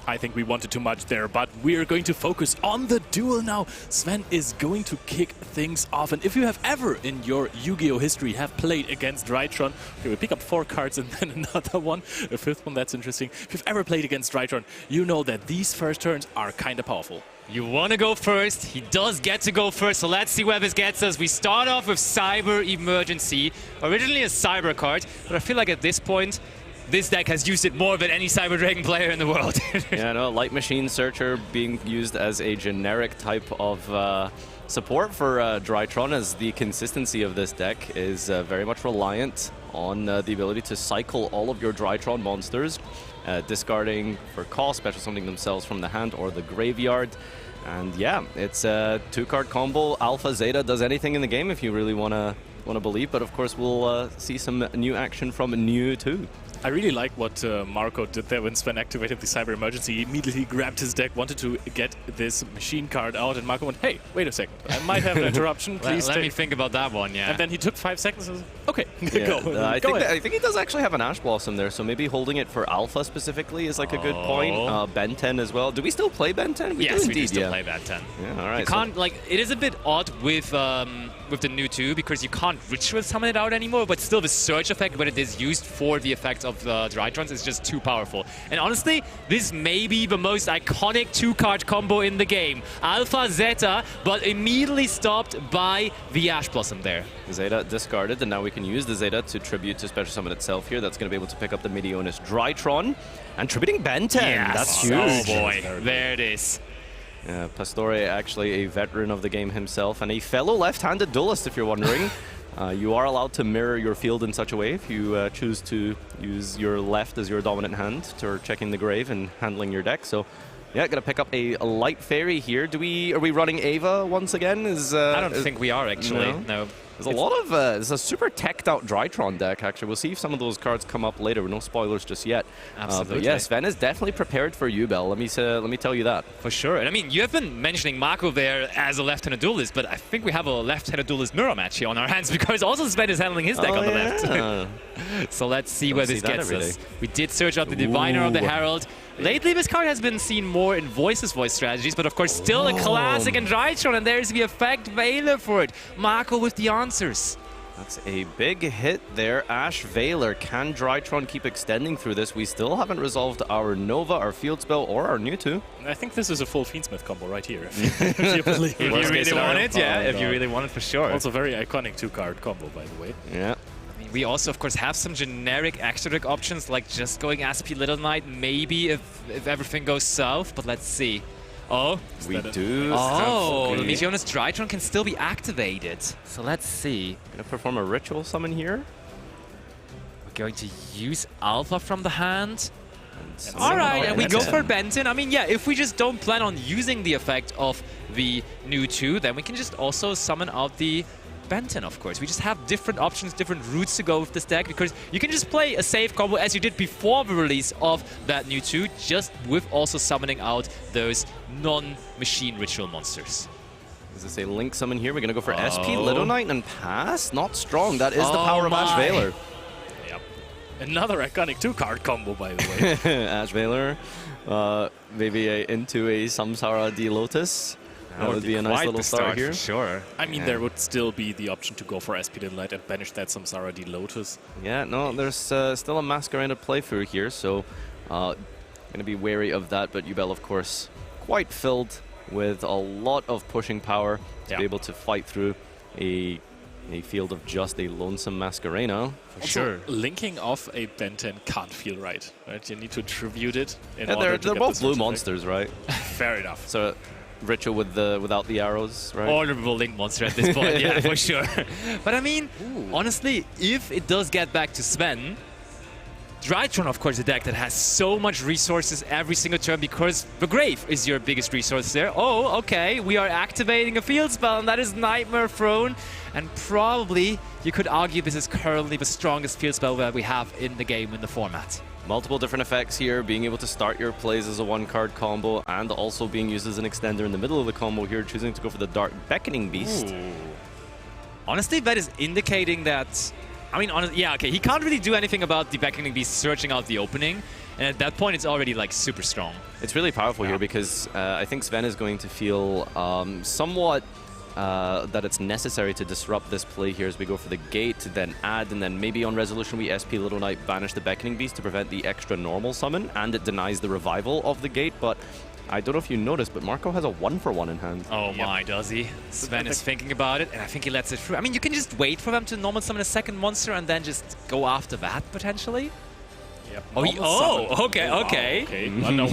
I think we wanted too much there, but we're going to focus on the duel now. Sven is going to kick things off, and if you have ever in your Yu-Gi-Oh history have played against Drytron, okay, we pick up 4 cards and then another one, a 5th one, that's interesting. If you've ever played against Drytron, you know that these first turns are kind of powerful. You want to go first. He does get to go first, so let's see where this gets us. We start off with Cyber Emergency. Originally a Cyber card, but I feel like at this point, this deck has used it more than any Cyber Dragon player in the world. Yeah, no, Light Machine Searcher being used as a generic type of support for Drytron, as the consistency of this deck is very much reliant on the ability to cycle all of your Drytron monsters, discarding for cost, special summoning themselves from the hand or the graveyard. And yeah, it's a 2-card combo. Alpha Zeta does anything in the game if you really want to believe, but of course we'll see some new action from New too. I really like what Marco did there when Sven activated the Cyber Emergency. He immediately grabbed his deck, wanted to get this machine card out, and Marco went, hey, wait a second, I might have an interruption, please Let me think about that one, yeah. And then he took 5 seconds and was, okay, yeah, go. I think he does actually have an Ash Blossom there, so maybe holding it for Alpha specifically is like a good point. Ben 10 as well. Do we still play Ben 10? Yes, we do still play Ben 10. Yeah, all right. You can't, like, it is a bit odd with the New 2 because you can't ritual summon it out anymore, but still the Surge effect, when it is used for the effect of the Drytrons, is just too powerful. And honestly, this may be the most iconic 2-card combo in the game. Alpha Zeta, but immediately stopped by the Ash Blossom there. Zeta discarded, and now we can use the Zeta to tribute to special summon itself here. That's going to be able to pick up the Midionis Drytron. And tributing Ben 10. Yes. That's huge. Oh boy, there it is. Pastore, actually a veteran of the game himself, and a fellow left-handed duelist, if you're wondering. You are allowed to mirror your field in such a way if you choose to use your left as your dominant hand for checking the grave and handling your deck. So, yeah, gonna pick up a light fairy here. Are we running Ava once again? I don't think we are actually. No. There's a lot of there's a super teched out Drytron deck actually. We'll see if some of those cards come up later. No spoilers just yet. Absolutely. But yeah, Sven is definitely prepared for you, Bell. Let me tell you that. For sure. And I mean, you have been mentioning Marco there as a left-handed duelist, but I think we have a left-handed duelist mirror match here on our hands because also Sven is handling his deck on the left. So let's see where this gets us. We did search out the Diviner of the Herald. Lately, this card has been seen more in voice strategies, but of course still a classic in Drytron, and there's the effect Veiler for it. Marco with the answers. That's a big hit there. Ash Veiler. Can Drytron keep extending through this? We still haven't resolved our Nova, our Field Spell, or our New 2. I think this is a full Fiendsmith combo right here. If you believe. If you really want it, yeah. If you really want it, for sure. Also very iconic 2-card combo, by the way. Yeah. We also, of course, have some generic extra deck options, like just going SP Little Knight, maybe if everything goes south, but let's see. Oh, we do. Oh, the Midionis Drytron can still be activated. So let's see. Gonna perform a ritual summon here. We're going to use Alpha from the hand. And all right, and we go for Benton. I mean, yeah, if we just don't plan on using the effect of the New 2, then we can just also summon out the Benton, of course. We just have different options, different routes to go with this deck, because you can just play a safe combo as you did before the release of that New 2, just with also summoning out those non-machine ritual monsters. Is this a Link summon here? We're going to go for SP Little Knight and pass? Not strong. That is the power of Ash Veiler. Yep. Another iconic 2-card combo, by the way. Ash Veiler. Maybe into a Samsara D Lotus. That would be a nice little start here. For sure. I mean, there would still be the option to go for SP Little Knight and banish that Samsara D Lotus. Yeah, no, there's still a Masquerade playthrough here, so going to be wary of that. But Yubel, of course, quite filled with a lot of pushing power to be able to fight through a field of just a lonesome Masquerena. For sure. Linking off a Ben 10 can't feel right? You need to tribute it in order to they're get both blue effect. monsters, right? Fair enough. So ritual without the arrows, right? Honorable Link monster at this point, yeah, for sure. But I mean, honestly, if it does get back to Sven, Drytron, of course, a deck that has so much resources every single turn because the Grave is your biggest resource there. Oh, okay, we are activating a field spell, and that is Nightmare Throne. And probably, you could argue this is currently the strongest field spell that we have in the game, in the format. Multiple different effects here, being able to start your plays as a 1-card combo and also being used as an extender in the middle of the combo here, choosing to go for the Dark Beckoning Beast. Honestly, that is indicating that I mean, honestly, yeah, okay. He can't really do anything about the Beckoning Beast searching out the opening. And at that point, it's already like super strong. It's really powerful here because I think Sven is going to feel somewhat that it's necessary to disrupt this play here as we go for the gate, then add, and then maybe on resolution we SP Little Knight banish the Beckoning Beast to prevent the extra normal summon, and it denies the revival of the gate. But I don't know if you noticed, but Marco has a 1-for-1 in hand. Oh my, does he? Sven is thinking about it, and I think he lets it through. I mean, you can just wait for them to normal summon a second monster and then just go after that, potentially. Yep. Okay. Okay. No,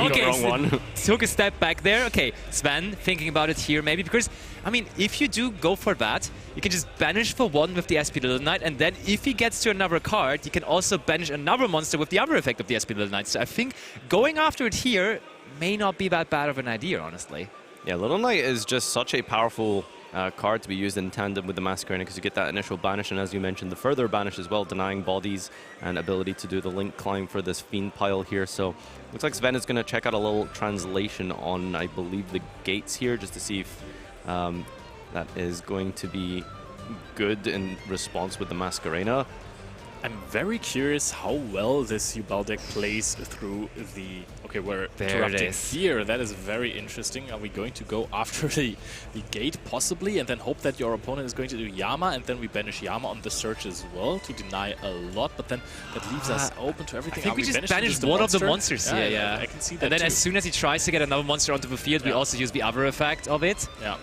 okay, wrong one. Took a step back there. Okay, Sven thinking about it here maybe, because, I mean, if you do go for that, you can just banish for one with the SP Little Knight, and then if he gets to another card, you can also banish another monster with the other effect of the SP Little Knight. So I think going after it here may not be that bad of an idea, honestly. Yeah, Little Knight is just such a powerful card to be used in tandem with the Masquerade because you get that initial banish, and as you mentioned, the further banish as well, denying bodies and ability to do the link climb for this Fiend pile here. So looks like Sven is going to check out a little translation on, I believe, the gates here just to see if that is going to be good in response with the Masquerena. I'm very curious how well this Yubel deck plays through the... Okay, we're interrupting here. That is very interesting. Are we going to go after the gate, possibly, and then hope that your opponent is going to do Yama, and then we banish Yama on the search as well to deny a lot, but then that leaves us open to everything. I think we just banished one of the monsters here, yeah. I can see that And then too. as soon as he tries to get another monster onto the field, we also use the other effect of it. Yeah.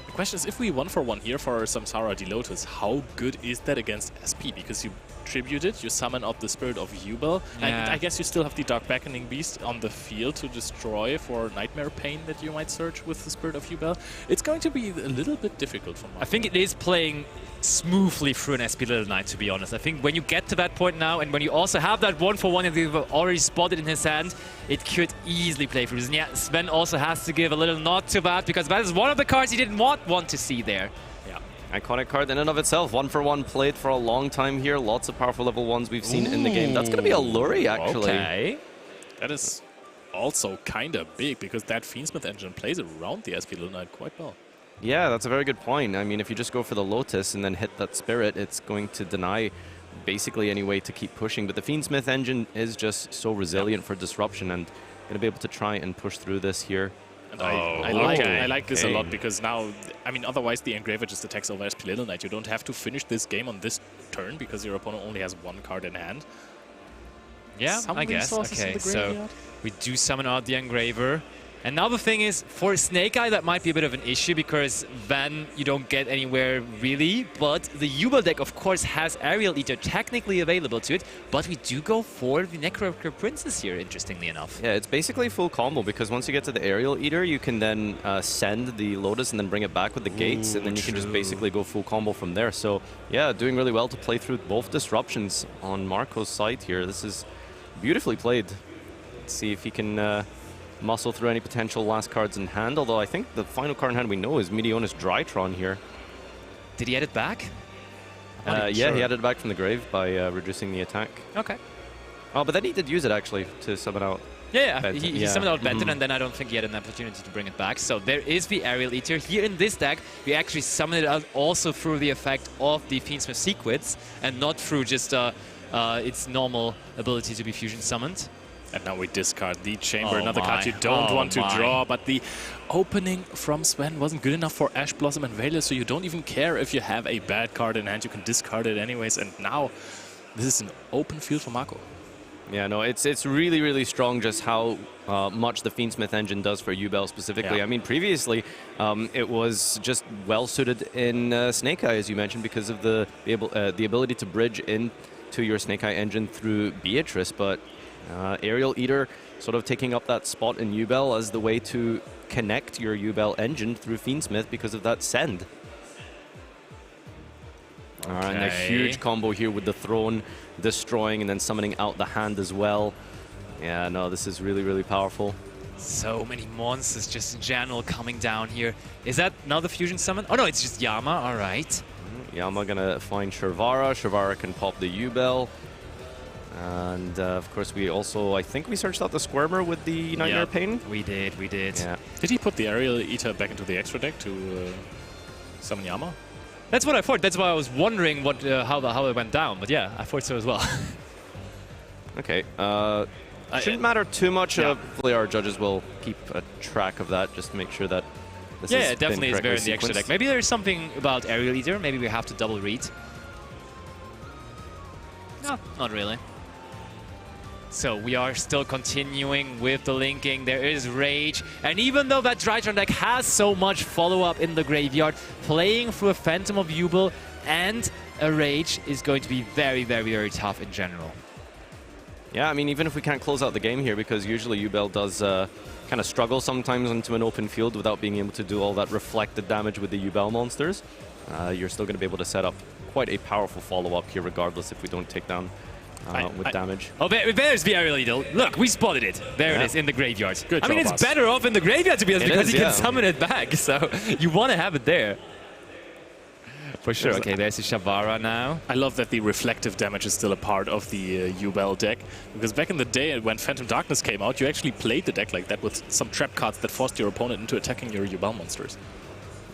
The question is, if we 1-for-1 here for Samsara Delotus, how good is that against SP? Because you tribute it, you summon up the Spirit of Yubel, and I guess you still have the Dark Beckoning Beast on the field to destroy for Nightmare Pain that you might search with the Spirit of Yubel. It's going to be a little bit difficult for Marco. I think it is playing smoothly through an SP Little Knight, to be honest. I think when you get to that point now, and when you also have that 1-for-1 and you've already spotted in his hand, it could easily play through. And yeah, Sven also has to give a little nod to that, because that is one of the cards he didn't want to see there. Iconic card in and of itself. 1-for-1 played for a long time here. Lots of powerful level 1s we've seen in the game. That's going to be a Luri, actually. Okay. That is also kind of big, because that Fiendsmith engine plays around the SP Little Knight quite well. Yeah, that's a very good point. I mean, if you just go for the Lotus and then hit that Spirit, it's going to deny basically any way to keep pushing. But the Fiendsmith engine is just so resilient for disruption and going to be able to try and push through this here. And I like this a lot, because now, I mean, otherwise the Engraver just attacks over SP Little Knight. You don't have to finish this game on this turn because your opponent only has one card in hand. Yeah, I guess. Okay, so we do summon out the Engraver. And now the thing is, for Snake Eye, that might be a bit of an issue, because then you don't get anywhere really. But the Yubel deck, of course, has Aerial Eater technically available to it. But we do go for the Necroker Princess here, interestingly enough. Yeah, it's basically full combo, because once you get to the Aerial Eater, you can then send the Lotus and then bring it back with the gates, and then you can just basically go full combo from there. So, yeah, doing really well to play through both disruptions on Marco's side here. This is beautifully played. Let's see if he can... muscle through any potential last cards in hand, although I think the final card in hand we know is Meteonis Drytron here. Did he add it back? Yeah, he added it back from the grave by reducing the attack. Okay. Oh, but then he did use it actually to summon out. Yeah, he summoned out Benton, and then I don't think he had an opportunity to bring it back. So there is the Aerial Eater. Here in this deck, we actually summon it out also through the effect of the Fiendsmith Sequence, and not through just its normal ability to be fusion summoned. And now we discard the Chamber, another card you don't want to draw, but the opening from Sven wasn't good enough for Ash Blossom and Veiler, so you don't even care if you have a bad card in hand, you can discard it anyways, and now this is an open field for Marco. Yeah, no, it's really, really strong just how much the Fiendsmith engine does for Yubel specifically. I mean, previously, it was just well-suited in Snake Eye, as you mentioned, because of the ability to bridge into your Snake Eye engine through Beatrice, but Aerial Eater sort of taking up that spot in Yubel as the way to connect your Yubel engine through Fiendsmith because of that send. Alright, and a huge combo here with the Throne destroying and then summoning out the hand as well. Yeah, no, this is really, really powerful. So many monsters just in general coming down here. Is that now the fusion summon? Oh no, it's just Yama, alright. Yama gonna find Shervara. Shervara can pop the Yubel. And of course we also, I think we searched out the Squirmer with the Nightmare Pain. We did. Yeah. Did he put the Aerial Eater back into the extra deck to summon Yama? That's what I thought. That's why I was wondering what how it went down. But yeah, I thought so as well. Okay. Shouldn't matter too much. Hopefully our judges will keep a track of that, just to make sure that this Yeah, has it definitely been is there in correctly the extra sequenced. deck. Maybe there's something about Aerial Eater. Maybe we have to double read. No, not really. So we are still continuing with the linking. There is Rage. And even though that Drytron deck has so much follow-up in the graveyard, playing through a Phantom of Jubel and a Rage is going to be very, very, very tough in general. Yeah, I mean, even if we can't close out the game here, because usually Jubel does kind of struggle sometimes into an open field without being able to do all that reflected damage with the Jubel monsters, you're still going to be able to set up quite a powerful follow-up here, regardless if we don't take down with damage. Oh, there's the Aerial Eater. Look, we spotted it. There it is in the graveyard. Good I mean, job, it's boss. better off in the graveyard, to be honest, because is, he can yeah. summon it back. So you want to have it there. For sure. Okay, there's the Shavara now. I love that the reflective damage is still a part of the Jubel deck, because back in the day when Phantom Darkness came out, you actually played the deck like that with some trap cards that forced your opponent into attacking your Jubel monsters.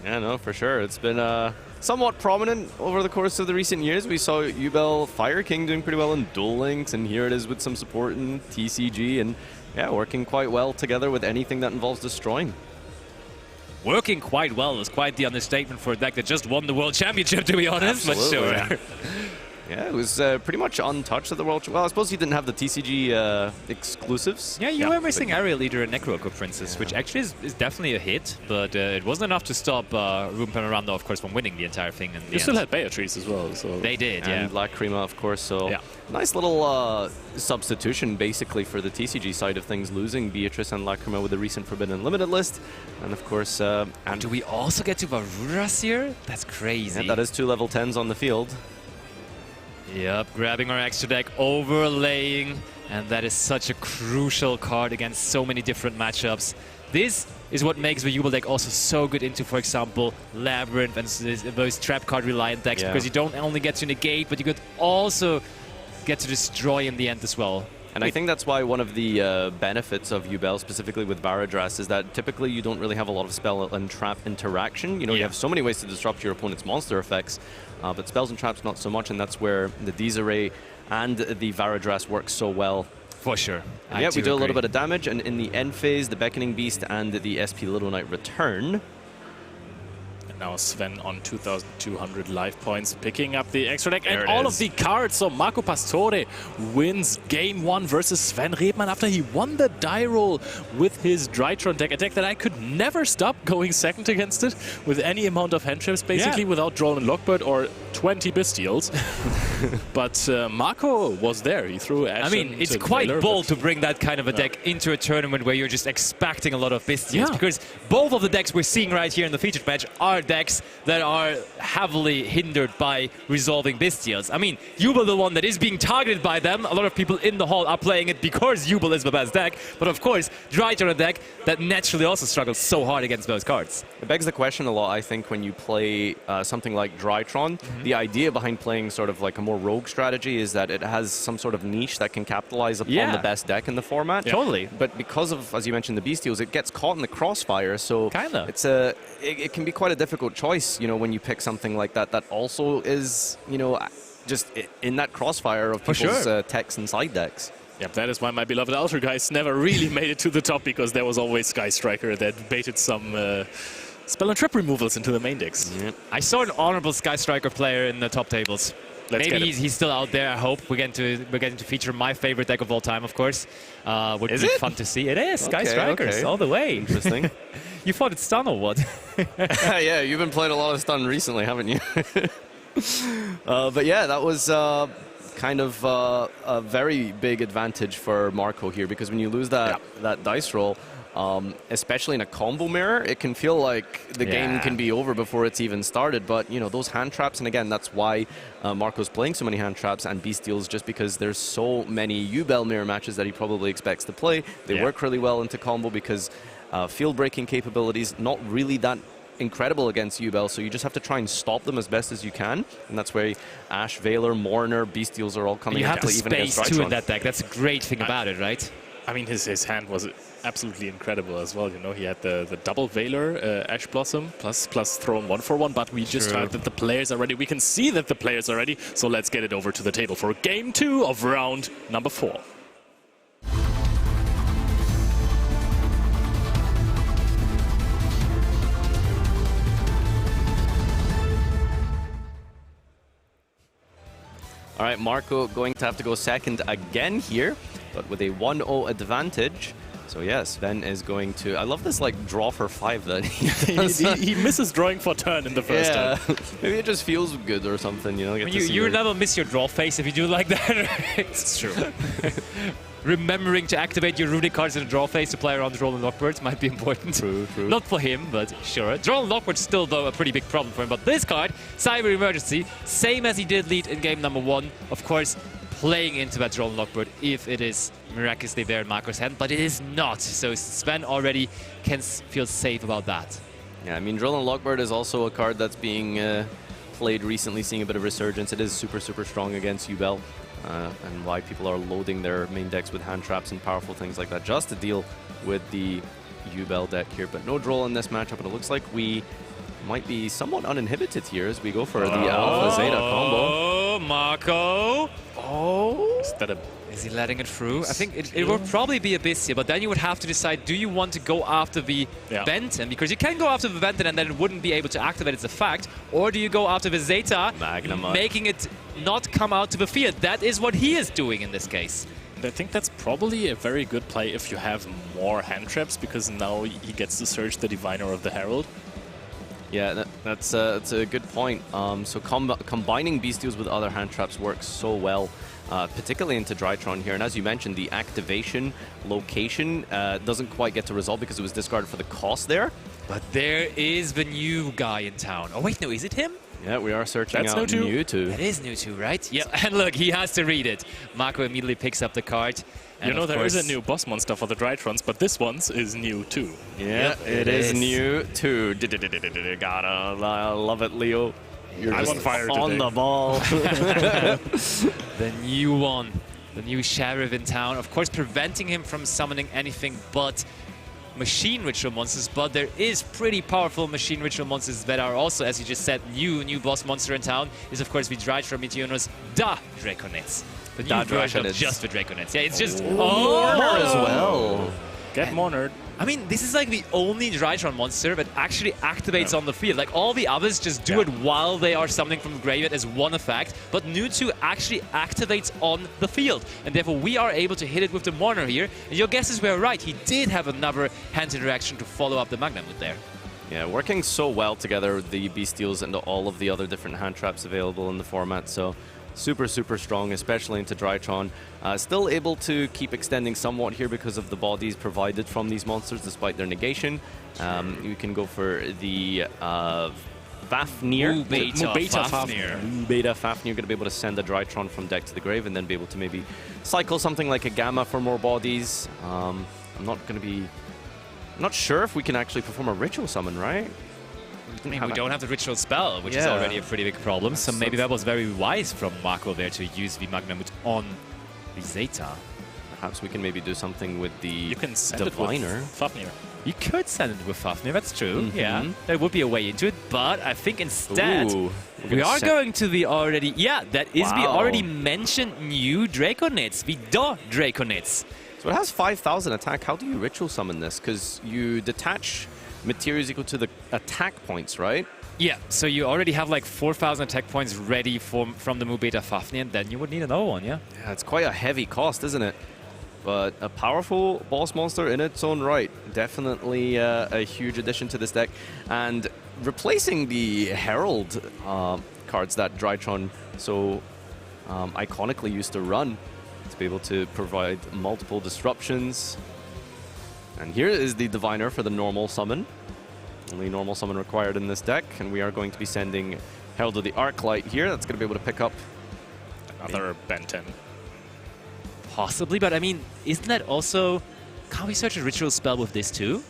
Yeah, no, for sure. It's been somewhat prominent over the course of the recent years. We saw Jubel Fire King doing pretty well in Duel Links, and here it is with some support in TCG, and yeah, working quite well together with anything that involves destroying. Working quite well is quite the understatement for a deck that just won the World Championship, to be honest. Absolutely. But sure. Yeah, it was pretty much untouched at the World. Well, I suppose you didn't have the TCG exclusives. Yeah, you were missing Aerial Eater and Necroaker Princess, which actually is definitely a hit, but it wasn't enough to stop Ruben Panorama, of course, from winning the entire thing. In the You still end. had Beatrice as well. So They did, yeah. And Lacrima, of course. So Yeah. nice little substitution, basically, for the TCG side of things, losing Beatrice and Lacrima with the recent Forbidden Limited list. And, of course... and Do we also get to Varuras here? That's crazy. yeah, that is 2 level 10s on the field. Yep, grabbing our extra deck, overlaying, and that is such a crucial card against so many different matchups. This is what makes the Jubel deck also so good into, for example, Labyrinth and those trap card reliant decks, because you don't only get to negate, but you could also get to destroy in the end as well. And I think that's why one of the benefits of Jubel, specifically with Varadras, is that typically you don't really have a lot of spell and trap interaction. You know, you have so many ways to disrupt your opponent's monster effects, but spells and traps not so much, and that's where the Disarray and the Varadras work so well. For sure. And yeah, we do a little bit of damage, and in the end phase, the Beckoning Beast and the SP Little Knight return. now Sven on 2,200 life points, picking up the extra deck There and it all is. of the cards. So Marco Pastore wins game 1 versus Sven Rebmann after he won the die roll with his Drytron deck, a deck that I could never stop going second against it with any amount of hand traps, basically, without Drone and Lockbird or 20 Bestials. But Marco was there. He threw Ash. I mean, it's quite bold to bring that kind of a deck into a tournament where you're just expecting a lot of Bestials, because both of the decks we're seeing right here in the featured match are decks that are heavily hindered by resolving Bestials. I mean, Jubel, the one that is being targeted by them, a lot of people in the hall are playing it because Jubel is the best deck, but of course, Drytron, a deck that naturally also struggles so hard against those cards. It begs the question a lot, I think, when you play something like Drytron. The idea behind playing sort of like a more rogue strategy is that it has some sort of niche that can capitalize upon the best deck in the format. Totally. But because of, as you mentioned, the Bestials, it gets caught in the crossfire, so Kinda. it can be quite a difficult choice, you know, when you pick something like that that also is, you know, just in that crossfire of people's techs and side decks. Yep, that is why my beloved Ultra guys never really made it to the top, because there was always Sky Striker that baited some spell and trap removals into the main decks. I saw an honorable Sky Striker player in the top tables. Maybe he's still out there, I hope. We're getting to feature my favorite deck of all time, of course. Would be fun to see. It is, Sky Strikers, all the way. Interesting. You thought it's stun or what? Yeah, you've been playing a lot of stun recently, haven't you? But yeah, that was kind of a very big advantage for Marco here, because when you lose that dice roll, especially in a combo mirror, it can feel like the game can be over before it's even started. But, you know, those hand traps, and again, that's why Marco's playing so many hand traps and Bestials, just because there's so many Jubel mirror matches that he probably expects to play. They work really well into combo because field breaking capabilities, not really that incredible against Jubel, so you just have to try and stop them as best as you can, and that's where Ash, Veiler, Mourner, Bestials are all coming You have into the play, even against space too in Drytron. that deck. That's a great thing about it, right? I mean, his hand was absolutely incredible as well. You know, he had the double Valor, Ash Blossom, plus thrown 1-for-1, but we just heard that the players are ready. We can see that the players are ready, so let's get it over to the table for game 2 of round number 4. All right, Marco going to have to go second again here, but with a 1-0 advantage. So yeah, Sven is going to... I love this like draw for 5 that he does. he misses drawing for turn in the first turn. Maybe it just feels good or something, you know? You never miss your draw phase if you do like that. It's true. Remembering to activate your runic cards in the draw phase to play around Droll and Lockbirds might be important. True. Not for him, but sure. Droll and Lockbirds still, though, a pretty big problem for him. But this card, Cyber Emergency, same as he did lead in game number 1. Of course, playing into that Droll and Lockbird if it is miraculously there in Marco's hand, but it is not. So Sven already can feel safe about that. Yeah, I mean, Drill and Lockbird is also a card that's being played recently, seeing a bit of resurgence. It is super strong against Yubel, and why people are loading their main decks with hand traps and powerful things like that just to deal with the Yubel deck here. But no Droll in this matchup, and it looks like we might be somewhat uninhibited here as we go for the Alpha Zeta combo. Oh, Marco! Oh! Is he letting it through? I think it will probably be a Bistia, but then you would have to decide, do you want to go after the Benton? Because you can go after the Benton and then it wouldn't be able to activate, it's a fact. Or do you go after the Zeta, making it not come out to the field? That is what he is doing in this case. I think that's probably a very good play if you have more hand traps, because now he gets to search the Diviner of the Herald. Yeah, that's a good point. So combining Bestials with other hand traps works so well, particularly into Drytron here. And as you mentioned, the activation location doesn't quite get to resolve because it was discarded for the cost there. But there is the new guy in town. Oh wait, no, is it him? Yeah, we are searching out Mewtwo. That is Mewtwo, right? Yeah, and look, he has to read it. Marco immediately picks up the card. You know, there is a new boss monster for the Drytrons, but this one's is new too. Yeah, it is new too. Gotta love it, Leo. You're I'm just on fire on today. the ball. The new one, the new sheriff in town. Of course, preventing him from summoning anything but machine ritual monsters, but there is pretty powerful machine ritual monsters that are also, as you just said, new boss monster in town is of course the Drytron Meteonos Da Draconets. The new version of just the Draconets. Yeah, it's just Mourner as well. Get Mournered. I mean, this is like the only Drytron monster that actually activates on the field. Like, all the others just do it while they are summoning from the graveyard as one effect, but Mewtwo actually activates on the field. And therefore, we are able to hit it with the Mourner here. And your guesses were right. He did have another hand interaction to follow up the Magnamut there. Yeah, working so well together, the Bestials and all of the other different hand traps available in the format. So super strong, especially into Drytron. Still able to keep extending somewhat here because of the bodies provided from these monsters despite their negation. You can go for the Fafnir. Beta Fafnir. Going to be able to send a Drytron from deck to the grave and then be able to maybe cycle something like a Gamma for more bodies. I'm not sure if we can actually perform a ritual summon, right? I mean, we don't have the ritual spell, which is already a pretty big problem. So maybe that was very wise from Marco there to use the Magnamut on the Zeta. Perhaps we can maybe do something with the You can send Diviner. it with Fafnir. You could send it with Fafnir, that's true. Yeah, there would be a way into it. But I think instead, we are going to the already... Yeah, that is the already mentioned new Draconets, the Da Draconets. So it has 5,000 attack. How do you ritual summon this? Because you detach materials equal to the attack points, right? Yeah, so you already have like 4,000 attack points ready from the Mu Beta Fafnir, and then you would need another one, yeah? Yeah, it's quite a heavy cost, isn't it? But a powerful boss monster in its own right. Definitely a huge addition to this deck. And replacing the Herald cards that Drytron so iconically used to run to be able to provide multiple disruptions. And here is the Diviner for the normal summon. Only normal summon required in this deck. And we are going to be sending Herald of the Arclight here. That's going to be able to pick up another Benton. Possibly, but I mean, isn't that also... Can't we search a ritual spell with this too?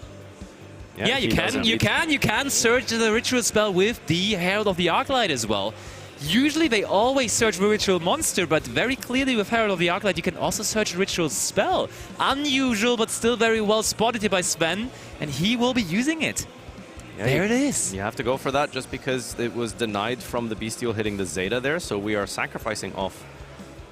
Yeah, you can. You can search the ritual spell with the Herald of the Arclight as well. Usually they always search for Ritual Monster, but very clearly with Herald of the Arclight you can also search Ritual Spell. Unusual, but still very well spotted here by Sven, and he will be using it. Yeah, there it is. You have to go for that just because it was denied from the Bestial hitting the Zeta there, so we are sacrificing off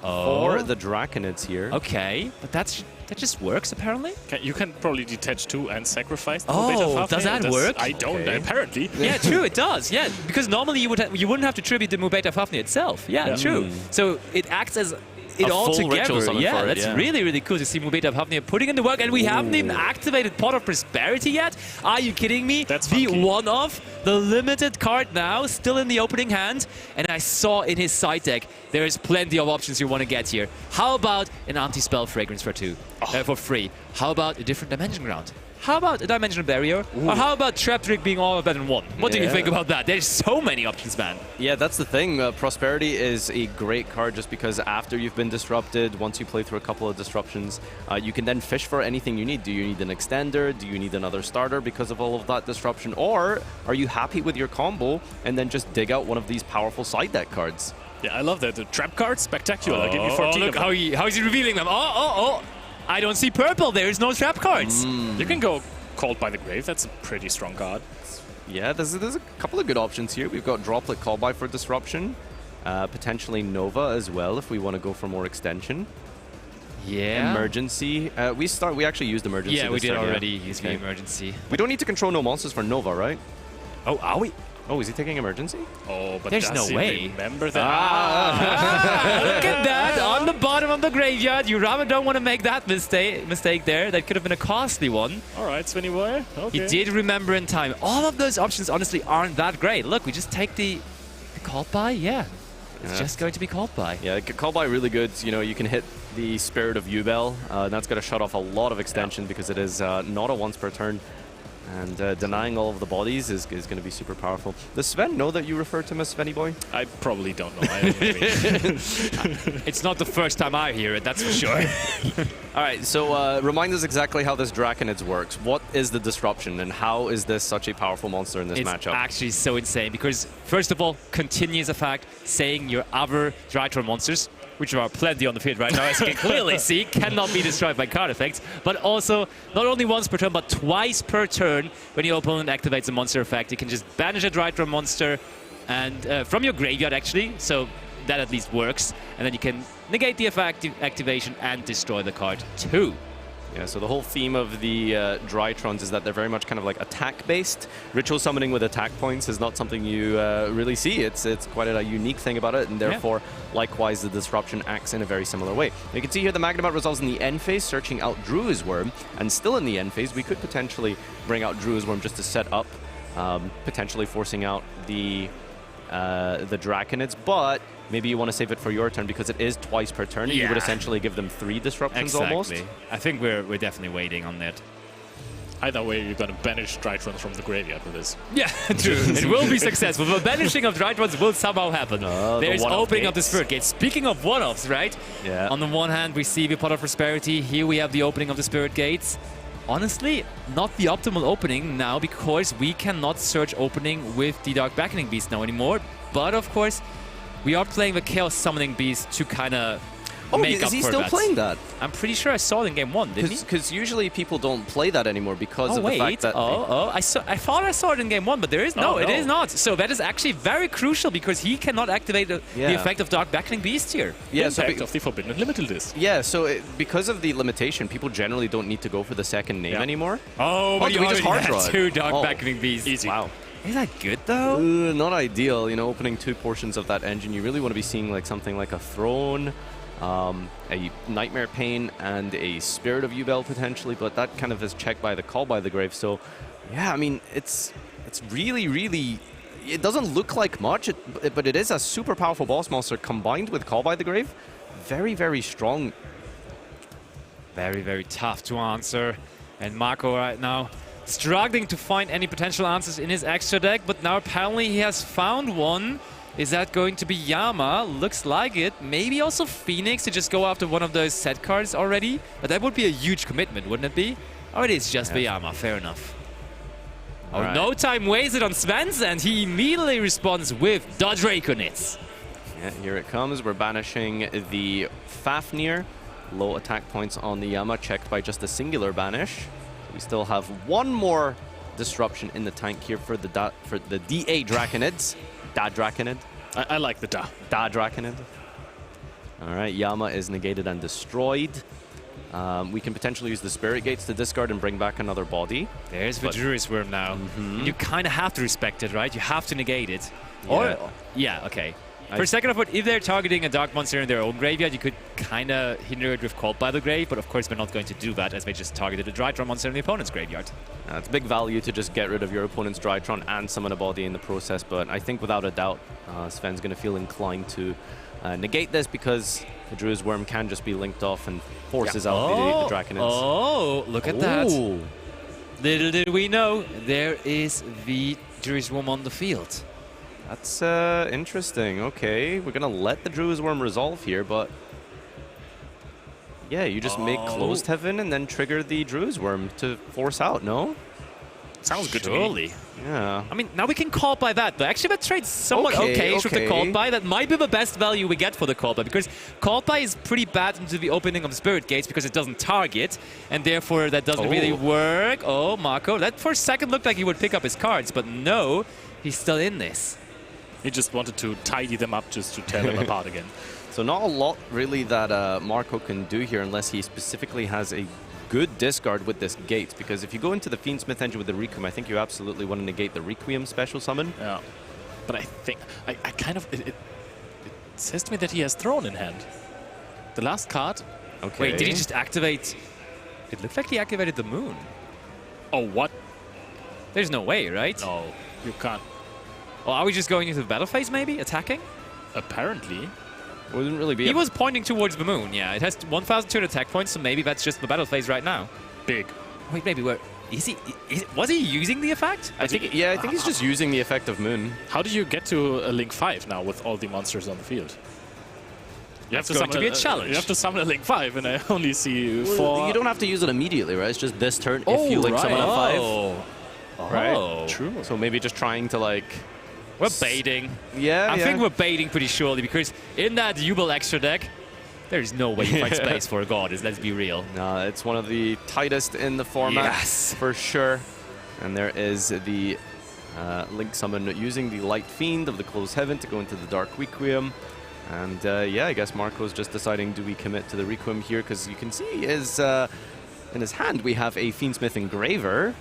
for the Draconids here. Okay, but that just works apparently? You can probably detach 2 and sacrifice the Oh, Beta Fafnir. does that work? I don't, Okay. apparently. Yeah, true, it does. Yeah, because normally you wouldn't have to tribute the Mubeta Fafnir itself. Yeah, true. So it acts as it A all full ritual together. summon Yeah, for it, that's yeah. really, really cool to see Mubeta Fafnir putting in the work, and we haven't even activated Pot of Prosperity yet. Are you kidding me? That's the funky. one-off, the limited card now, still in the opening hand, and I saw in his side deck there is plenty of options you want to get here. How about an anti-spell fragrance for 2, for free? How about a different dimension ground? How about a dimensional barrier? Or how about Trap Trick being all better than 1? What do you Yeah. think about that? There's so many options, man. Yeah, that's the thing. Prosperity is a great card just because after you've been disrupted, once you play through a couple of disruptions, you can then fish for anything you need. Do you need an extender? Do you need another starter because of all of that disruption? Or are you happy with your combo and then just dig out one of these powerful side deck cards? Yeah, I love that. The trap cards, spectacular. I'll give you 14 look of them. how is he revealing them? Oh. I don't see purple. There is no trap cards. You can go Called by the Grave. That's a pretty strong card. Yeah, there's a couple of good options here. We've got Droplet Callby for disruption, potentially Nova as well if we want to go for more extension. Yeah. Emergency. We actually used emergency. Yeah, we this did turn, already use the emergency. We don't need to control no monsters for Nova, right? Oh, are we? Oh, is he taking emergency? Oh, but There's does no he way. remember that? Look at that on the bottom of the graveyard. You rather don't want to make that mistake there. That could have been a costly one. All right, Svenny boy. Okay. He did remember in time. All of those options honestly aren't that great. Look, we just take the called by. Yeah, it's just going to be called by. Yeah, Callby really good. You know, you can hit the Spirit of Yubel. That's going to shut off a lot of extension because it is not a once per turn. And denying all of the bodies is going to be super powerful. Does Sven know that you refer to him as Svenny boy? I probably don't know. I don't know. It's not the first time I hear it, that's for sure. All right, so remind us exactly how this Draconids works. What is the disruption and how is this such a powerful monster in this It's matchup? actually so insane because, first of all, continues a fact saying your other Drytron monsters, which are plenty on the field right now, as you can clearly see, cannot be destroyed by card effects, but also not only once per turn, but twice per turn when your opponent activates a monster effect. You can just banish a Drytron monster and from your graveyard, actually, so that at least works, and then you can negate the effect activation and destroy the card too. Yeah, so the whole theme of the Drytrons is that they're very much kind of like attack-based. Ritual summoning with attack points is not something you really see. It's quite a unique thing about it, and therefore, likewise, the disruption acts in a very similar way. You can see here the Magnemite resolves in the end phase, searching out Druid's Worm, and still in the end phase, we could potentially bring out Druid's Worm just to set up, potentially forcing out the Draconids, but maybe you want to save it for your turn because it is twice per turn, and you would essentially give them 3 disruptions almost. I think we're definitely waiting on that. Either way, you're going to banish Drytrons from the graveyard with this. Yeah, true. It will be successful. The banishing of Drytrons will somehow happen. There's one-off opening of the gates. Spirit Gate. Speaking of one-offs, right? Yeah. On the one hand, we see the Pot of Prosperity. Here we have the opening of the Spirit Gates. Honestly, not the optimal opening now because we cannot search opening with the Dark Beckoning Beast now anymore. But of course, we are playing the Chaos Summoning Beast to kind of make up is he for still that. playing that? I'm pretty sure I saw it in game 1, didn't he? Because usually people don't play that anymore because of the fact that... I thought I saw it in game 1, but there is no, it is not. So that is actually very crucial because he cannot activate the effect of Dark Beckoning Beast here. Yeah, so Impact of the Forbidden Unlimited List. yeah, so because of the limitation, people generally don't need to go for the second name anymore. Oh, but you we just already hard had draw 2 it. Dark Oh. Beckoning Beasts. Easy. Wow. Is that good though? Not ideal, you know, opening 2 portions of that engine. You really want to be seeing like something like a Throne, a Nightmare Pain, and a Spirit of Yubel potentially, but that kind of is checked by the Call by the Grave. So, yeah, I mean, it's really, really... It doesn't look like much, but it is a super powerful boss monster combined with Call by the Grave. Very, very strong. Very, very tough to answer. And Marco right now struggling to find any potential answers in his extra deck, but now apparently he has found one. Is that going to be Yama? Looks like it. Maybe also Phoenix to just go after one of those set cards already. But that would be a huge commitment, wouldn't it be? Or it is just the Yama, fair enough. Oh, Alright. no time wasted on Sven's, and he immediately responds with the Draconids. Yeah, here it comes. We're banishing the Fafnir. Low attack points on the Yama, checked by just a singular banish. We still have one more disruption in the tank here for the DA Draconids. Da Draconid. I like the Da. Da Draconid. All right, Yama is negated and destroyed. We can potentially use the Spirit Gates to discard and bring back another body. There's the Druid's Worm now. You kind of have to respect it, right? You have to negate it. Yeah. Or, yeah, okay. For a second, I thought if they're targeting a Dark Monster in their own graveyard, you could kind of hinder it with Called by the Grave, but of course we're not going to do that as they just targeted a Drytron monster in the opponent's graveyard. It's big value to just get rid of your opponent's Drytron and summon a body in the process, but I think without a doubt, Sven's going to feel inclined to negate this because the Druid's Worm can just be linked off and forces out the Draconids. Oh, look at that. Little did we know, there is the Druid's Worm on the field. That's interesting. Okay, we're going to let the Druid's Worm resolve here, but yeah, you just make Closed Heaven and then trigger the Druid's Worm to force out, no? Sounds good to me. Yeah. I mean, now we can call by that, but actually that trade's somewhat okay with the called by. That might be the best value we get for the called by, because called by is pretty bad into the opening of Spirit Gates because it doesn't target, and therefore that doesn't really work. Oh, Marco, that for a second looked like he would pick up his cards, but no, he's still in this. He just wanted to tidy them up just to tear them apart again. So not a lot really that Marco can do here unless he specifically has a good discard with this Gate, because if you go into the Fiendsmith engine with the Requiem, I think you absolutely want to negate the Requiem special summon. Yeah. But I think, I kind of, it says to me that he has Throne in hand. The last card. Okay. Wait, did he just activate? It looked like he activated the Moon. Oh, what? There's no way, right? No, you can't. Well, are we just going into the battle phase, maybe? Attacking? Apparently. Wouldn't really be. He was pointing towards the Moon, yeah. It has 1,200 attack points, so maybe that's just the battle phase right now. Big. Wait, maybe where... was he using the effect? I think he's just using the effect of Moon. How do you get to a Link 5 now with all the monsters on the field? You have to be a challenge. You have to summon a Link 5, and I only see 4. You don't have to use it immediately, right? It's just this turn if you Link someone at 5. Right? True. So maybe just trying to like... We're baiting. Yeah, I think we're baiting pretty surely, because in that Jubel extra deck, there's no way you find space for a Goddess, let's be real. No, it's one of the tightest in the format, yes, for sure. And there is the Link summon using the Light Fiend of the Closed Heaven to go into the Dark Requiem. And yeah, I guess Marco's just deciding, do we commit to the Requiem here? Because you can see in his hand we have a Fiendsmith Engraver.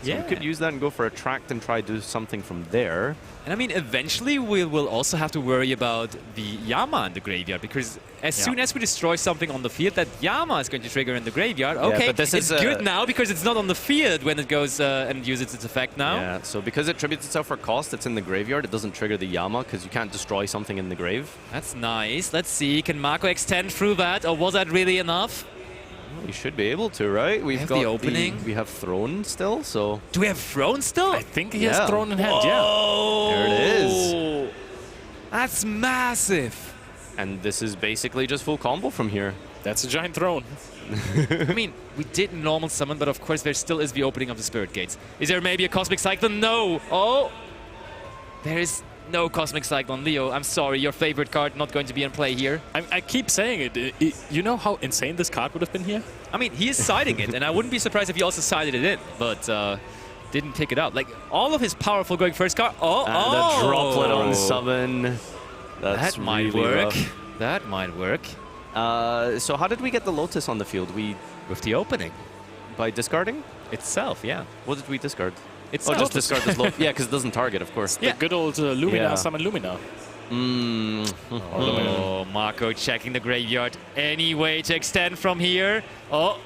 So we could use that and go for a Tract and try to do something from there. And I mean, eventually we will also have to worry about the Yama in the graveyard, because as soon as we destroy something on the field, that Yama is going to trigger in the graveyard. Okay, but this it's good now because it's not on the field when it goes and uses its effect now. Yeah, so because it tributes itself for cost, it's in the graveyard. It doesn't trigger the Yama because you can't destroy something in the grave. That's nice. Let's see, can Marco extend through that, or was that really enough? You should be able to, right? We've got the opening. We have Throne still, so... Do we have Throne still? I think he has Throne in hand, yeah. There it is. That's massive. And this is basically just full combo from here. That's a giant Throne. I mean, we did normal summon, but of course there still is the opening of the Spirit Gates. Is there maybe a Cosmic Cyclone? No. Oh! There is no Cosmic Cyclone. Leo, I'm sorry, your favorite card not going to be in play here. I keep saying it. You know how insane this card would have been here? I mean, he is siding it, and I wouldn't be surprised if he also sided it in, but didn't pick it up. Like, all of his powerful going first card. And a droplet on summon. That might work. That might work. So how did we get the Lotus on the field? With the opening. By discarding? Itself, yeah. What did we discard? It's just discard this Lotus. Yeah, because it doesn't target, of course. The good old Lumina, summon Lumina. Oh, Marco checking the graveyard. Any way to extend from here? Oh.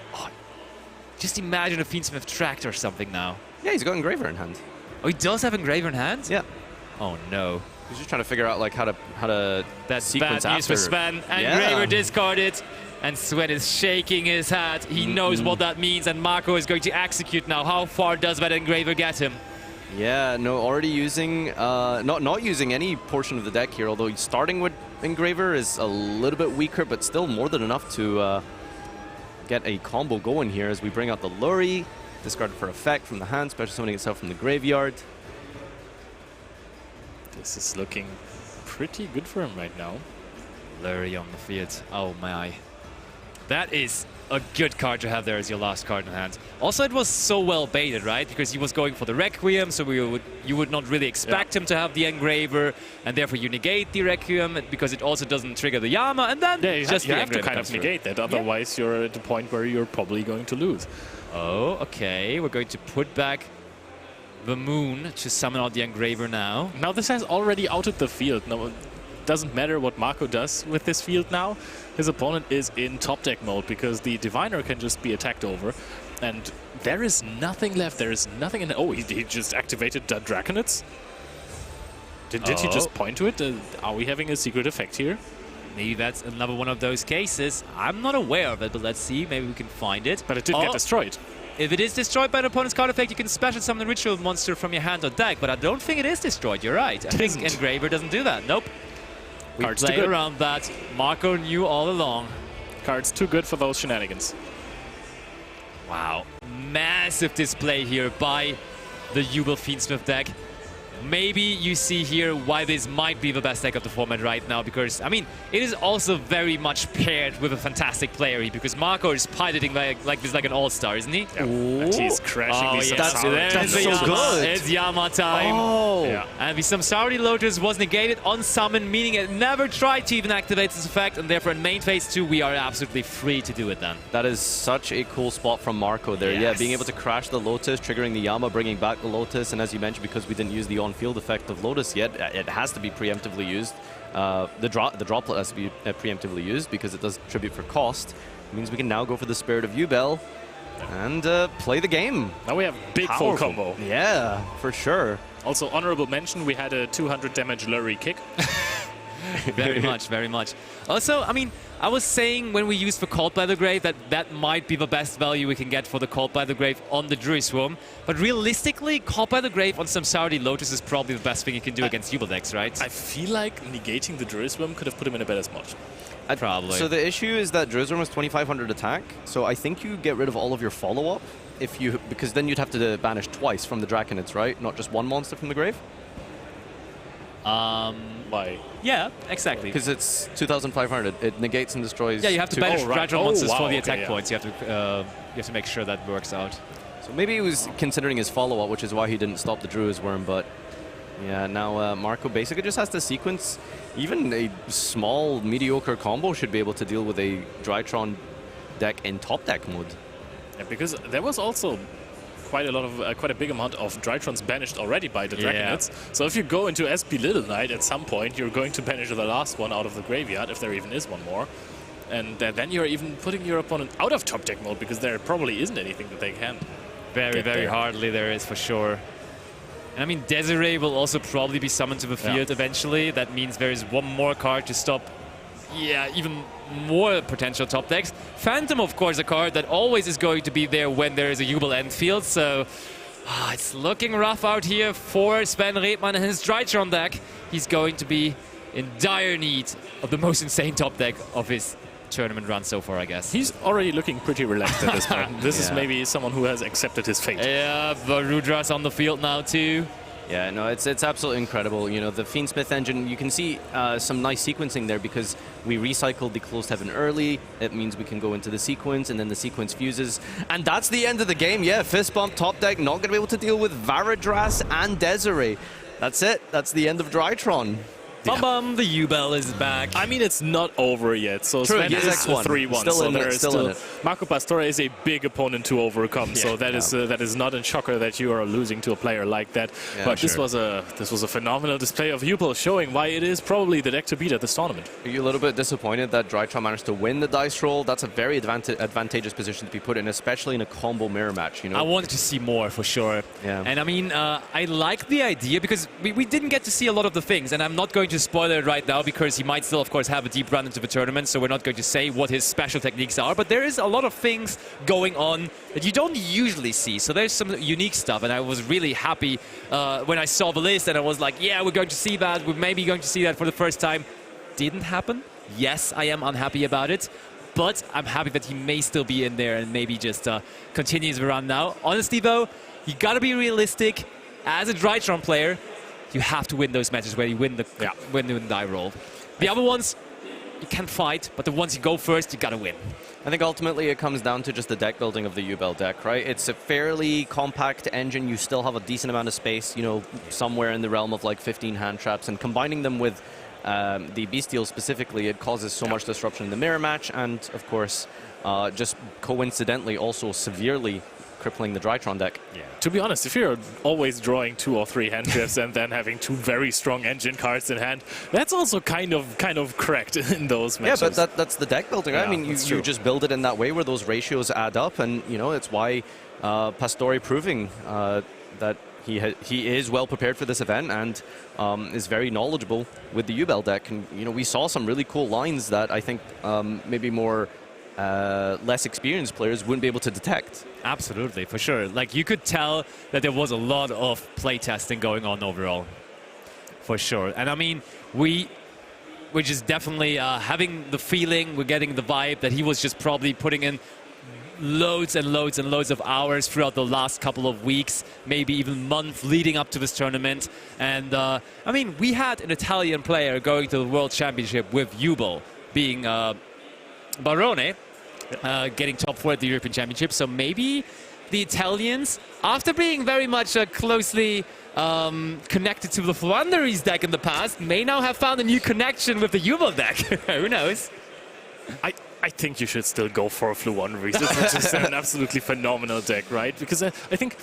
Just imagine a Fiendsmith Tract or something now. Yeah, he's got Engraver in hand. Oh, he does have Engraver in hand? Yeah. Oh, no. He's just trying to figure out like how to That's sequence bad news after. for Sven. Engraver discarded. And Sven is shaking his head. He knows what that means, and Marco is going to execute now. How far does that Engraver get him? Yeah, no, already using, not using any portion of the deck here, although starting with Engraver is a little bit weaker, but still more than enough to get a combo going here as we bring out the Luri, discarded for effect from the hand, special summoning itself from the graveyard. This is looking pretty good for him right now. Blurry on the field. Oh my. That is a good card to have there as your last card in hand. Also, it was so well baited, right? Because he was going for the Requiem, so you would not really expect him to have the Engraver, and therefore you negate the Requiem because it also doesn't trigger the Yama, and then Yeah, you have to Engraver kind comes of negate through. that, otherwise you're at the point where you're probably going to lose. Oh, okay. We're going to put back the Moon to summon out the Engraver now. Now this has already outed the field. Now it doesn't matter what Marco does with this field now. His opponent is in top deck mode because the Diviner can just be attacked over. And there is nothing left. There is nothing in... Oh, he just activated the Draconids. Did he just point to it? Are we having a secret effect here? Maybe that's another one of those cases. I'm not aware of it, but let's see. Maybe we can find it. But it didn't get destroyed. If it is destroyed by an opponent's card effect, you can special summon a ritual monster from your hand or deck, but I don't think it is destroyed. You're right. I think Engraver doesn't do that. Nope. We Card's play too good. around that. Marco knew all along. Card's too good for those shenanigans. Wow. Massive display here by the Jubel Fiendsmith deck. Maybe you see here why this might be the best deck of the format right now, because, I mean, it is also very much paired with a fantastic player here, because Marco is piloting like an all-star, isn't he? Yeah. And he's crashing these yes. Samsara. There's the so Yama. good. It's Yama time. Oh! Yeah. And the Samsara Lotus was negated on summon, meaning it never tried to even activate this effect, and therefore in main phase 2 we are absolutely free to do it then. That is such a cool spot from Marco there. Yeah, Yes. being able to crash the Lotus, triggering the Yama, bringing back the Lotus, and as you mentioned, because we didn't use the on-field effect of Lotus yet, it has to be preemptively used. The droplet has to be preemptively used because it does tribute for cost. It means we can now go for the Spirit of Yubel and play the game. Now we have big full Powerful. combo. Yeah, for sure. Also, honorable mention, we had a 200 damage Lurry kick. Very much, very much. Also, I mean, I was saying when we used the Called by the Grave that might be the best value we can get for the Called by the Grave on the Druid Swarm. But realistically, Called by the Grave on Samsara Lotus is probably the best thing you can do against Jubel decks, right? I feel like negating the Druiswim could have put him in a better spot. Probably. So the issue is that Druiswurm was 2,500 attack, so I think you get rid of all of your follow-up because then you'd have to banish twice from the Draconids, right? Not just one monster from the grave? Why? Yeah, exactly. Because it's 2,500. It negates and destroys. Yeah, you have to two- banish right. Dragon Oh, monsters wow, for the okay, attack yeah. points. You have to make sure that works out. So maybe he was considering his follow-up, which is why he didn't stop the Druiswurm, but yeah, now Marco basically just has to sequence. Even a small, mediocre combo should be able to deal with a Drytron deck in top deck mode. Yeah, because there was also quite a big amount of Drytrons banished already by the Yeah. Draconids. So if you go into SP Little Knight at some point, you're going to banish the last one out of the graveyard, if there even is one more. And then you're even putting your opponent out of top deck mode, because there probably isn't anything that they can. Very, Get very there. hardly there is for sure. And I mean, Desiree will also probably be summoned to the field eventually. That means there is one more card to stop, even more potential top decks. Phantom, of course, a card that always is going to be there when there is a Jubel end field. So it's looking rough out here for Sven Redman and his Drytron deck. He's going to be in dire need of the most insane top deck of his tournament run so far, I guess. He's already looking pretty relaxed at this point. This is Yeah. maybe someone who has accepted his fate. Yeah, the Rudra's on the field now too. Yeah, no, it's absolutely incredible. You know, the Fiendsmith engine, you can see some nice sequencing there because we recycled the Closed Heaven early. It means we can go into the sequence, and then the sequence fuses. And that's the end of the game. Yeah, Fist Bump, top deck, not going to be able to deal with Varadras and Desiree. That's it. That's the end of Drytron. Bum, the Jubel is back. I mean, it's not over yet. So True, Sven he's is X1. 3-1. Still So in it, there is still in it. Marco Pastore is a big opponent to overcome. So that Yeah. is not a shocker that you are losing to a player like that. Yeah, but sure. this was a phenomenal display of Jubel, showing why it is probably the deck to beat at this tournament. Are you a little bit disappointed that Drytron managed to win the dice roll? That's a very advantageous position to be put in, especially in a combo mirror match, you know? I wanted to see more for sure. Yeah. And I mean, I like the idea because we didn't get to see a lot of the things, and I'm not going to spoil it right now because he might still, of course, have a deep run into the tournament, so we're not going to say what his special techniques are, but there is a lot of things going on that you don't usually see, so there's some unique stuff, and I was really happy when I saw the list, and I was like, yeah, we're going to see that, we're maybe going to see that for the first time. Didn't happen. Yes, I am unhappy about it, but I'm happy that he may still be in there and maybe just continues the run now. Honestly, though, you gotta be realistic. As a Drytron player, you have to win those matches where you win the die roll. The other ones, you can fight, but the ones you go first, you gotta win. I think ultimately it comes down to just the deck building of the Ubel deck, right? It's a fairly compact engine. You still have a decent amount of space, you know, somewhere in the realm of like 15 hand traps, and combining them with the Bestial specifically, it causes so much disruption in the mirror match, and of course, just coincidentally also severely crippling the Drytron deck. Yeah. To be honest, if you're always drawing 2 or 3 hand trips and then having 2 very strong engine cards in hand, that's also kind of cracked in those matches. Yeah, but that's the deck building, right? Yeah, I mean, you just build it in that way where those ratios add up, and you know, it's why Pastore proving that he is well prepared for this event and is very knowledgeable with the Ubel deck. And you know, we saw some really cool lines that I think maybe more less experienced players wouldn't be able to detect. Absolutely, for sure. Like, you could tell that there was a lot of playtesting going on overall, for sure. And I mean, we're just definitely having the feeling, we're getting the vibe that he was just probably putting in loads and loads and loads of hours throughout the last couple of weeks, maybe even months leading up to this tournament. And I mean, we had an Italian player going to the World Championship with Ubel, being Barone, getting top 4 at the European Championship. So maybe the Italians, after being very much closely connected to the Flanders deck in the past, may now have found a new connection with the Ubel deck. Who knows? I think you should still go for Fluonderies. It's just an absolutely phenomenal deck, right? Because I think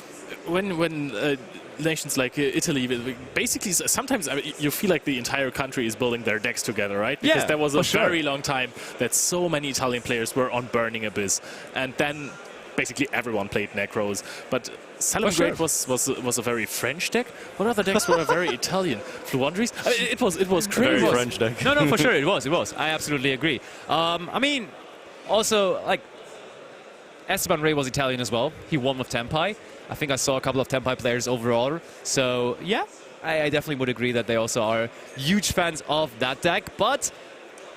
when nations like Italy, basically sometimes you feel like the entire country is building their decks together, right? Because there was a very long time that so many Italian players were on Burning Abyss, and then basically everyone played Necros. But Celebrate was a very French deck. What other decks were very Italian? Fluonderies? It was crazy. Very French deck. No, for sure, it was. I absolutely agree. I mean, also, like, Esteban Rey was Italian as well. He won with Tempai. I think I saw a couple of Tempai players overall. So, yeah, I definitely would agree that they also are huge fans of that deck. But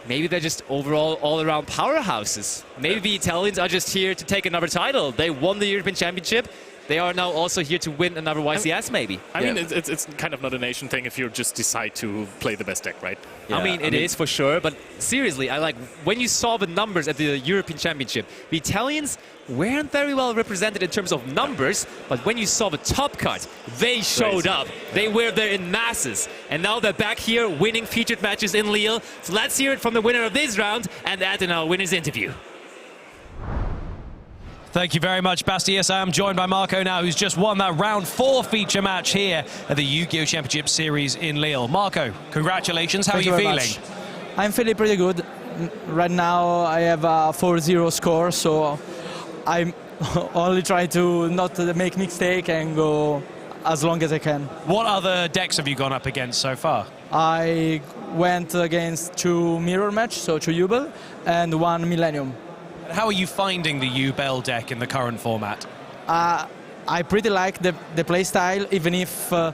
maybe they're just overall all-around powerhouses. Maybe the Italians are just here to take another title. They won the European Championship. They are now also here to win another YCS, maybe. I mean, it's kind of not a nation thing if you just decide to play the best deck, right? Yeah, I mean, it is for sure. But seriously, when you saw the numbers at the European Championship, the Italians weren't very well represented in terms of numbers. But when you saw the top cards, they showed up. They were there in masses. And now they're back here winning featured matches in Lille. So let's hear it from the winner of this round and that in our winner's interview. Thank you very much, Bastius. I am joined by Marco now, who's just won that round 4 feature match here at the Yu-Gi-Oh! Championship Series in Lille. Marco, congratulations. How are you feeling? I'm feeling pretty good. Right now I have a 4-0 score, so I'm only trying to not make mistake and go as long as I can. What other decks have you gone up against so far? I went against 2 mirror match, so 2 Ubel, and 1 Millennium. How are you finding the Ubel deck in the current format? I pretty like the play style, even if the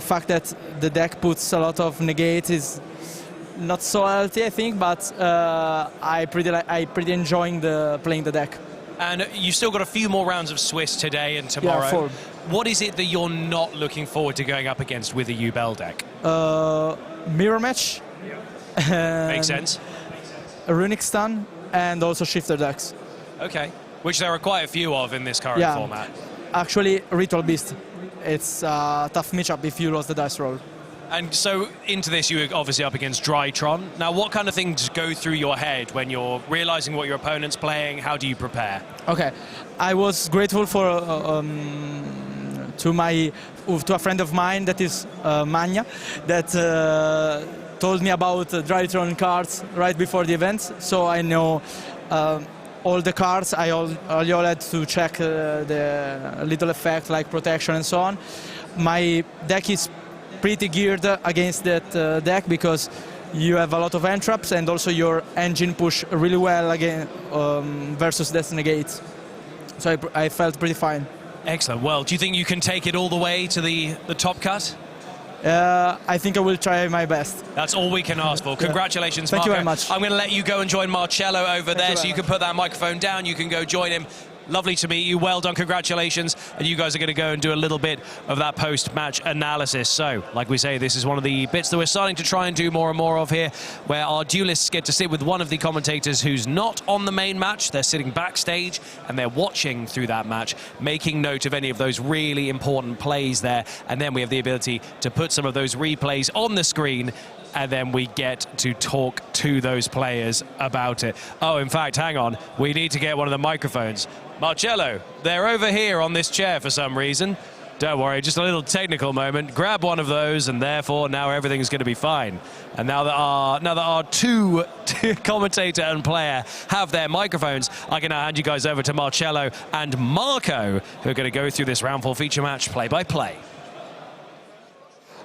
fact that the deck puts a lot of negate is not so healthy, I think. But I pretty enjoying playing the deck. And you've still got a few more rounds of Swiss today and tomorrow. Yeah, 4. What is it that you're not looking forward to going up against with the Ubel deck? Mirror match. Makes sense. A Runic Stun, and also Shifter decks. Okay, which there are quite a few of in this current format. Actually, Ritual Beast. It's a tough matchup if you lost the dice roll. And so into this, you were obviously up against Drytron. Now, what kind of things go through your head when you're realizing what your opponent's playing? How do you prepare? Okay, I was grateful for to a friend of mine that is Magna, that told me about Drytron cards right before the event, so I know all the cards. I all had to check the little effect like protection and so on. My deck is pretty geared against that deck because you have a lot of end traps and also your engine push really well again versus that negate. So I felt pretty fine. Excellent. Well, do you think you can take it all the way to the top cut? I think I will try my best. That's all we can ask for. Congratulations, Thank Marco. you very much. I'm going to let you go and join Marcello over there so you can put that microphone down. You can go join him Lovely to meet you. Well done. Congratulations. And you guys are going to go and do a little bit of that post-match analysis. So, like we say, this is one of the bits that we're starting to try and do more and more of here, where our duelists get to sit with one of the commentators who's not on the main match. They're sitting backstage and they're watching through that match, making note of any of those really important plays there. And then we have the ability to put some of those replays on the screen, and then we get to talk to those players about it. Oh, in fact, hang on. We need to get one of the microphones. Marcello, they're over here on this chair for some reason. Don't worry, just a little technical moment. Grab one of those, and therefore now everything's going to be fine. And now that our two commentator and player have their microphones, I can now hand you guys over to Marcello and Marco, who are going to go through this round 4 feature match play by play.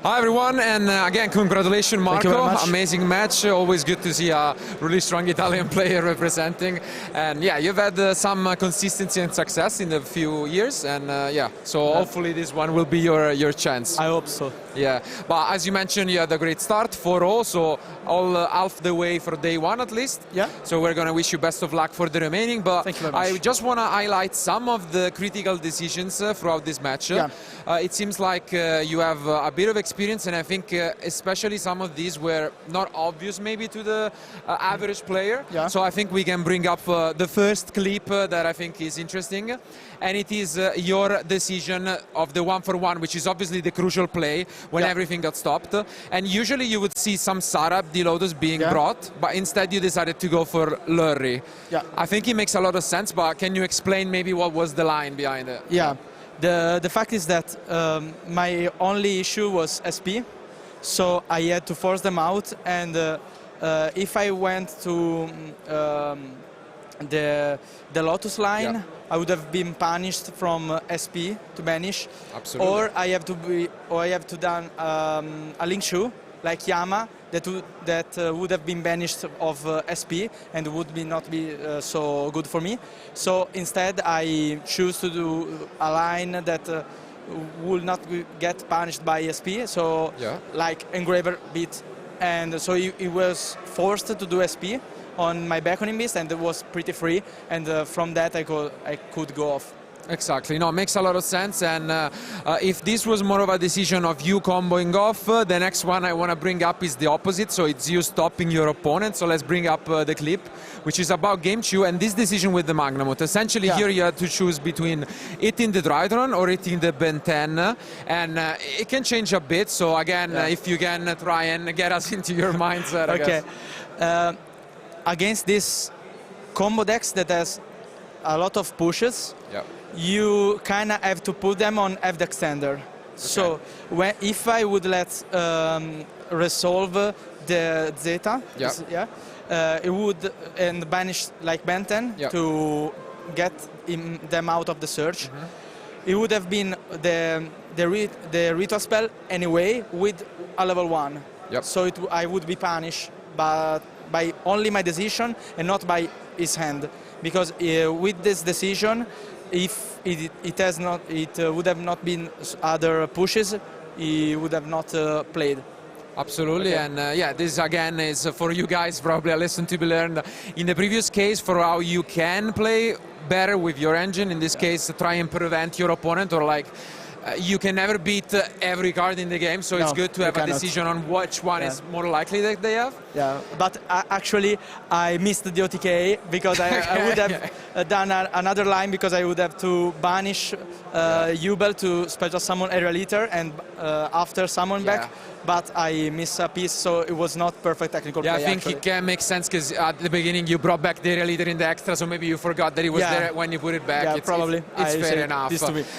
Hi everyone, and again, congratulations, Marco. Amazing match. Always good to see a really strong Italian player representing. And yeah, you've had some consistency and success in a few years, and yeah, so hopefully this one will be your chance. I hope so. Yeah, but as you mentioned, you had a great start, 4-0, so all half the way for day one at least. Yeah. So we're going to wish you best of luck for the remaining, but thank you very much. I just want to highlight some of the critical decisions throughout this match. Yeah. It seems like you have a bit of experience, and I think especially some of these were not obvious maybe to the average player. Yeah. So I think we can bring up the first clip that I think is interesting, and it is your decision of the 1-for-1, which is obviously the crucial play when everything got stopped. And usually you would see some Sarab D Lotus being brought, but instead you decided to go for Lurry. Yeah. I think it makes a lot of sense, but can you explain maybe what was the line behind it? Yeah. The fact is that my only issue was SP, so I had to force them out, and if I went to the Lotus line, I would have been punished from SP to banish. Absolutely. Or I have to done a link shoe like Yama that would have been banished of SP and would not be so good for me. So instead I choose to do a line that will not get punished by SP. So like Engraver beat, and so it was forced to do SP on my beckoning beast, and it was pretty free, and from that I could go off. Exactly, no, makes a lot of sense, and if this was more of a decision of you comboing off, the next one I want to bring up is the opposite, so it's you stopping your opponent. So let's bring up the clip, which is about game 2, and this decision with the Magnamut. Essentially here you had to choose between hitting the Drytron or hitting the Ben 10, and it can change a bit, so again, if you can try and get us into your mindset, I guess. Against this combo decks that has a lot of pushes, you kind of have to put them on F the extender. Okay. So if I would let resolve the Zeta, it would and banish like Ben 10 to get them out of the search. It would have been the ritual spell anyway with a level 1. So I would be punished, but by only my decision and not by his hand, because with this decision, if it would have not been other pushes, he would have not played. Absolutely, and yeah, this again is for you guys probably a lesson to be learned in the previous case for how you can play better with your engine. In this case, try and prevent your opponent, or like you can never beat every card in the game, so it's good to have a decision on which one is more likely that they have. Yeah, but actually I missed the OTK because I would have done another line, because I would have to banish Jubel to special summon Aerial Eater and after summon back, but I missed a piece, so it was not perfect technical play. I think it can make sense, because at the beginning you brought back the Aerial Eater in the extra, so maybe you forgot that it was there when you put it back. Yeah, probably. It's fair enough.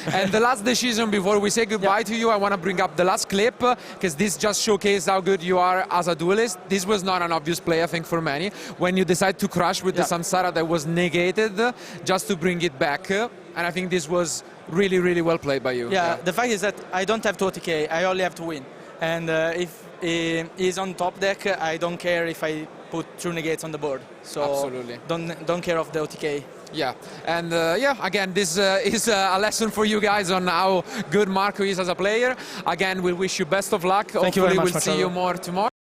And the last decision before we say goodbye to you, I want to bring up the last clip, because this just showcased how good you are as a duelist. This was not an obvious play, I think, for many, when you decide to crush with the Samsara that was negated just to bring it back, and I think this was really, really well played by you. Yeah, the fact is that I don't have to OTK, I only have to win, and if he's on top deck, I don't care if I put 2 negates on the board, so absolutely don't care of the OTK. Yeah, and yeah, again, this is a lesson for you guys on how good Marco is as a player. Again, we wish you best of luck. Thank you very much, we'll see you more tomorrow.